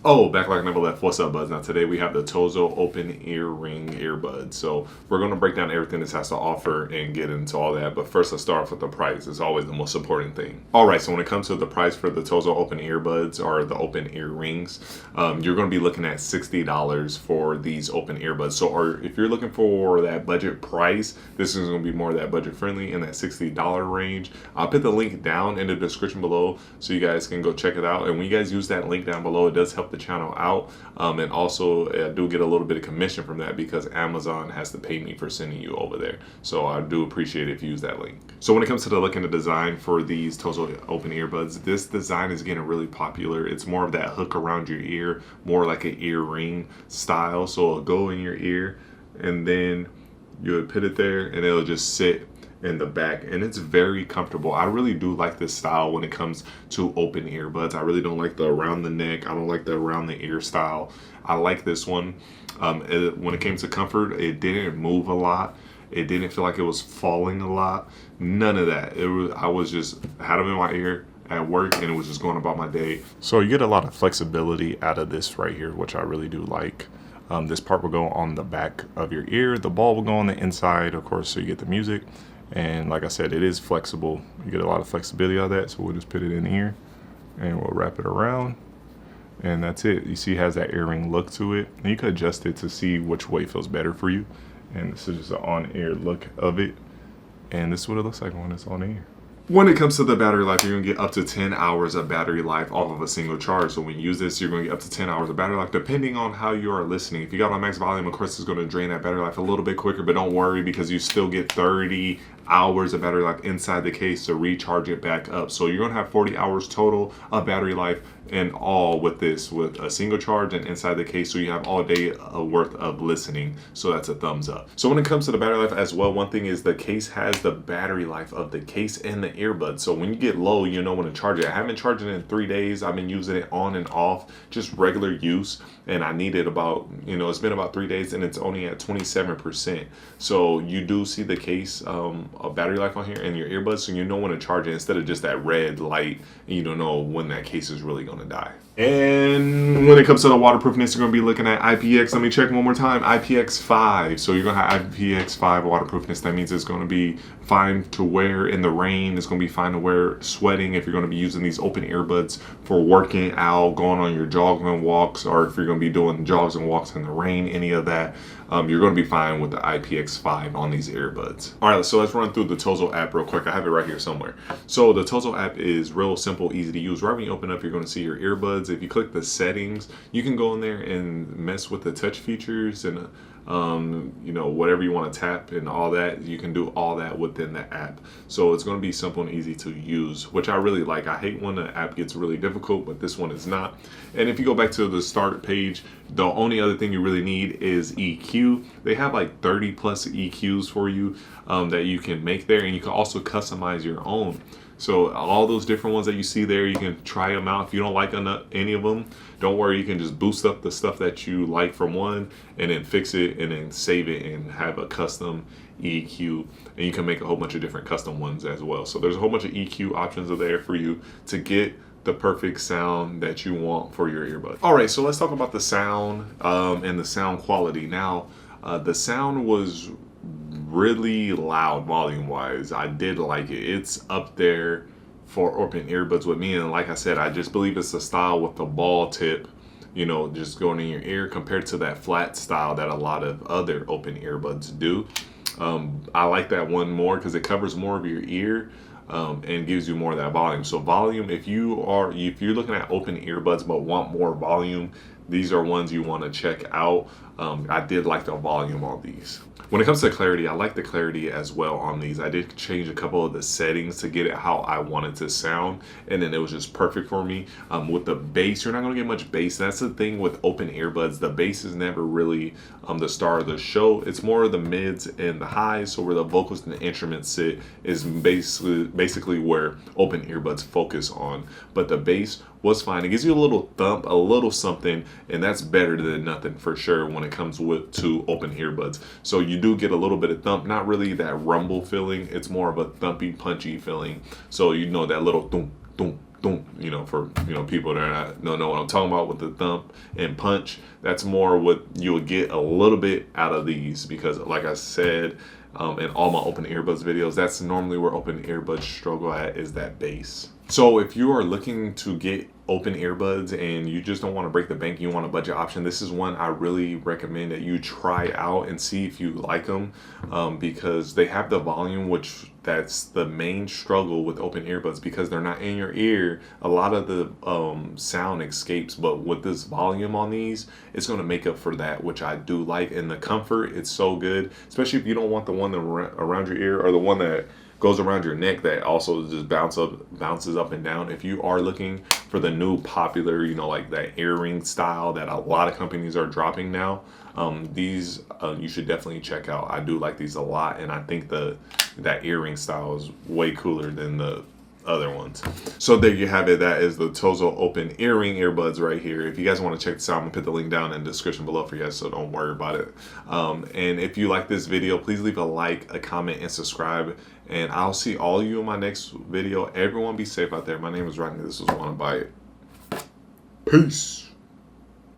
Oh, back like never left. What's up, Buzz? Now today we have the Tozo OpenEarRing earbuds. So we're going to break down everything this has to offer and get into all that. But first, let's start off with the price. It's always the most important thing. All right, so when it comes to the price for the Tozo OpenEarbuds or the OpenEarRings, you're going to be looking at $60 for these open earbuds. So if you're looking for that budget price, this is going to be more of that budget friendly in that $60 range. I'll put the link down in the description below so you guys can go check it out. And when you guys use that link down below, it does help the channel out, and also I do get a little bit of commission from that because Amazon has to pay me for sending you over there, so I do appreciate it if you use that link. So when it comes to the look and the design for these Tozo Open earbuds, this design is getting really popular. It's more of that hook around your ear, more like an ear ring style, so it'll go in your ear and then you would put it there and it'll just sit in the back, and it's very comfortable. I really do like this style when it comes to open earbuds. I really don't like the around the neck. I don't like the around the ear style. I like this one. When it came to comfort, it didn't move a lot. It didn't feel like it was falling a lot. None of that. I was just had them in my ear at work and it was just going about my day. So you get a lot of flexibility out of this right here, which I really do like. This part will go on the back of your ear. The ball will go on the inside, of course, so you get the music. And like I said, it is flexible. You get a lot of flexibility out of that. So we'll just put it in here and we'll wrap it around. And that's it. You see it has that earring look to it. And you can adjust it to see which way feels better for you. And this is just an on-ear look of it. And this is what it looks like when it's on ear. When it comes to the battery life, you're going to get up to 10 hours of battery life off of a single charge. So when you use this, you're going to get up to 10 hours of battery life, depending on how you are listening. If you got on max volume, of course, it's going to drain that battery life a little bit quicker, but don't worry because you still get 30 hours of battery life inside the case to recharge it back up. So you're going to have 40 hours total of battery life in all with this, with a single charge and inside the case. So you have all day worth of listening. So that's a thumbs up. So when it comes to the battery life as well, one thing is the case has the battery life of the case and the earbud. So when you get low, you know when to charge it. I haven't charged it in 3 days. I've been using it on and off, just regular use. And I needed about, it's been about 3 days and it's only at 27%. So you do see the case of battery life on here and your earbuds, so you know when to charge it instead of just that red light and you don't know when that case is really going to die. And when it comes to the waterproofness, you're going to be looking at IPX. Let me check one more time. IPX5. So you're going to have IPX5 waterproofness. That means it's going to be fine to wear in the rain. It's going to be fine to wear sweating if you're going to be using these open earbuds for working out, going on your jogs and walks, or if you're going to be doing jogs and walks in the rain, any of that. You're going to be fine with the IPX5 on these earbuds. All right, so let's run through the Tozo app real quick. I have it right here somewhere. So the Tozo app is real simple, easy to use. Right when you open up, you're going to see your earbuds. If you click the settings, you can go in there and mess with the touch features and whatever you want to tap and all that. You can do all that within the app. So it's going to be simple and easy to use, which I really like. I hate when the app gets really difficult, but this one is not. And if you go back to the start page, the only other thing you really need is EQ. They have like 30 plus EQs for you that you can make there, and you can also customize your own. So all those different ones that you see there, you can try them out. If you don't like any of them, don't worry, you can just boost up the stuff that you like from one and then fix it and then save it and have a custom EQ, and you can make a whole bunch of different custom ones as well. So there's a whole bunch of EQ options are there for you to get the perfect sound that you want for your earbuds. All right, so let's talk about the sound and the sound quality. Now, the sound was really loud volume wise. I did like it. It's up there for open earbuds with me, and like I said, I just believe it's a style with the ball tip, just going in your ear compared to that flat style that a lot of other open earbuds do. I like that one more because it covers more of your ear and gives you more of that volume. So volume, if you're looking at open earbuds but want more volume, these are ones you want to check out. I did like the volume on these. When it comes to clarity, I like the clarity as well on these. I did change a couple of the settings to get it how I wanted to sound, and then it was just perfect for me. With the bass, you're not going to get much bass. That's the thing with open earbuds. The bass is never really the star of the show. It's more of the mids and the highs. So where the vocals and the instruments sit is basically where open earbuds focus on. But the bass was fine. It gives you a little thump, a little something, and that's better than nothing for sure when it comes to open earbuds. So you do get a little bit of thump, not really that rumble feeling. It's more of a thumpy, punchy feeling. So that little thump, thump, thump, you know, for, you know, people that don't know what I'm talking about with the thump and punch. That's more what you'll get a little bit out of these, because like I said, in all my open earbuds videos, that's normally where open earbuds struggle at, is that bass. So if you are looking to get open earbuds and you just don't want to break the bank, you want a budget option, this is one I really recommend that you try out and see if you like them, because they have the volume, which that's the main struggle with open earbuds, because they're not in your ear. A lot of the sound escapes, but with this volume on these, it's going to make up for that, which I do like. And the comfort, it's so good, especially if you don't want the one that around your ear, or the one that goes around your neck that also just bounces up and down. If you are looking for the new popular, you know, like that earring style that a lot of companies are dropping now, these you should definitely check out. I do like these a lot, and I think that earring style is way cooler than the other ones. So there you have it. That is the Tozo OpenEarRing earbuds right here. If you guys want to check this out, I'm gonna put the link down in the description below for you guys, so don't worry about it. And if you like this video, please leave a like, a comment, and subscribe. And I'll see all of you in my next video. Everyone be safe out there. My name is Rodney. This was Wanna Buy It. Peace.